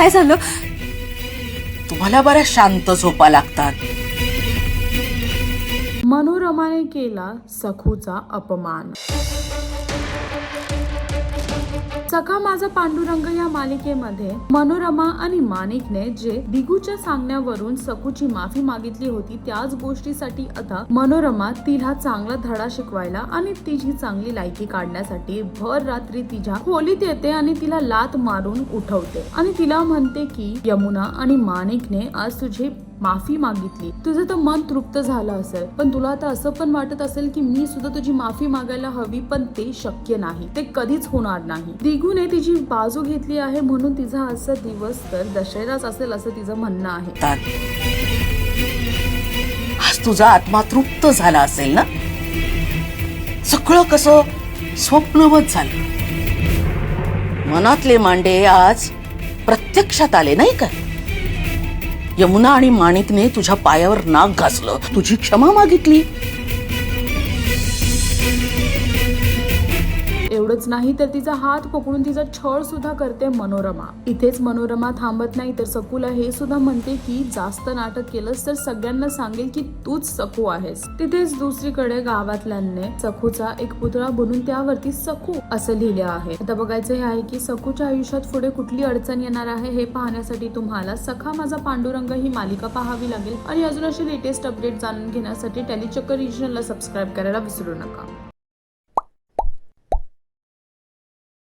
काय झालं? तुम्हाला बऱ्या शांत झोपा लागतात. मनोरमाने केला सखूचा अपमान. सखा माझा पांडुरंग या मालिकेमध्ये मनोरमा आणि माणिकने जे दिगूच्या सांगण्यावरून सखूची माफी मागितली होती, त्याच गोष्टीसाठी आता मनोरमा तिला चांगला धडा शिकवायला आणि तिची चांगली लायकी काढण्यासाठी भर रात्री तिच्या खोलीत येते आणि तिला लात मारून उठवते आणि तिला म्हणते की यमुना आणि माणिकने आज तुझी माफी मागितली, तुझं तर मन तृप्त झालं असेल, पण तुला आता असं पण वाटत असेल की मी सुद्धा तुझी माफी मागायला हवी, पण ते शक्य नाही, ते कधीच होणार नाही. दिगूने तिची बाजू घेतली आहे म्हणून तिचा असा दिवस तर दशेराच असेल असं तिचं म्हणणं आहे. आज तुझा आत्मा तृप्त झाला असेल ना? सगळं कसं स्वप्नवत झालं. मनातले मांडे आज प्रत्यक्षात आले नाही का? यमुना आणि माणिकने तुझ्या पायावर नाक घासलं, तुझी क्षमा मागितली. एवढंच नाही तर तिचा हात पकडून तिचा छळ सुद्धा करते मनोरमा. इथेच मनोरमा थांबत नाही तर सकूला हे सुद्धा म्हणते की जास्त नाटक केलंस तर सगळ्यांना सांगेल की तूच सकू आहेस. तिथेच दुसरीकडे गावातल्यांनी सकूचा एक पुतळा बनवून त्यावरती सकू असं लिहिलं आहे. आता बघायचं हे आहे की सकूच्या आयुष्यात पुढे कुठली अडचण येणार आहे हे पाहण्यासाठी तुम्हाला सखा माझा पांडुरंग ही मालिका पाहावी लागेल आणि अजून अशी लेटेस्ट अपडेट जाणून घेण्यासाठी टेलीचक्कर रिजनला सबस्क्राईब करायला विसरू नका.